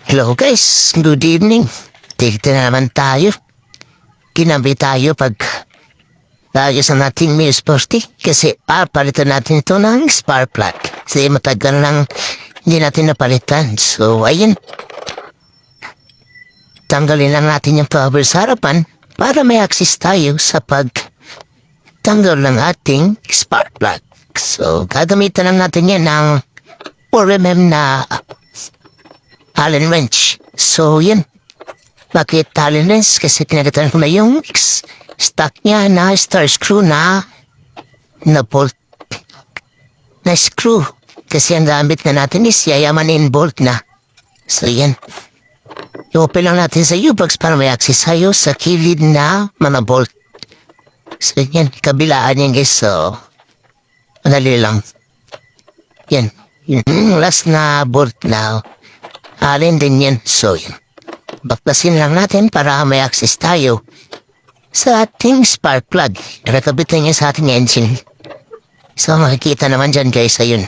Hello guys, good evening. Dito na naman tayo. Kinabi tayo pag tayo sa nating Mio Sporty kasi palitan natin ito ng spark plug. Kasi matagal lang hindi natin napalitan. So ayun, tanggalin lang natin yung cover sa harapan para may access tayo sa tanggal ng ating spark plug. So gagamitan lang natin yan ng 4mm na Allen wrench. So, yun. Bakit Allen wrench? Kasi pinagatan ko na yung stock niya na star screw na bolt na screw. Kasi ang gamit na natin is yayaman in bolt na. So, yan. I-open lang natin sa U-box para may access tayo sa kilid na mga bolt. So, yan. Kabilaan yan, guys. So, madali lang. Yan. Yung last na bolt na Allen din yan. So, yun. Baklasin lang natin para may access tayo sa ating spark plug. Nakakabit na niya sa ating engine. So, makikita naman dyan guys, ayun.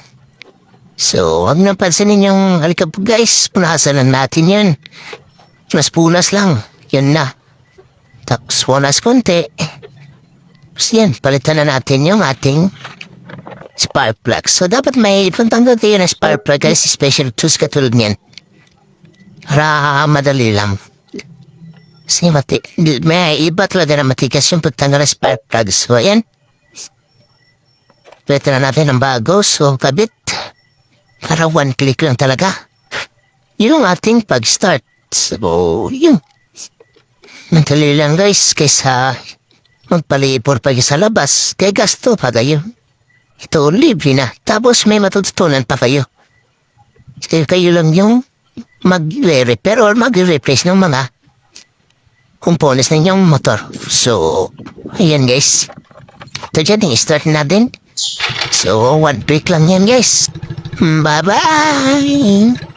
So, huwag nang pansinin yung alikabok guys. Punasan lang natin yan. Punas-punas lang. Yun na. Tapos, punas konti. Tapos yan, palitan na natin yung ating spark plug. So, dapat may pantanggal tayo na spark plug guys. Special tools katulad niyan. Para madali lang. Kasi may iba talaga na matigas yung pagtanggal ng spark plug. So, ayan. Pwede na natin ang bago. So, kabit. Para one click lang talaga. Yung ating pag-start. So, yun. Madali lang guys. Kaysa magpalipor pa sa labas. Kaya gasto pa kayo. Ito, libre na. Tapos may matututunan pa kayo. Kaya kayo lang yung mag-repair or mag-replace ng mga components ng inyong motor. So, ayan guys. Ito dyan, i-start natin. So, one click lang yan guys. Bye-bye!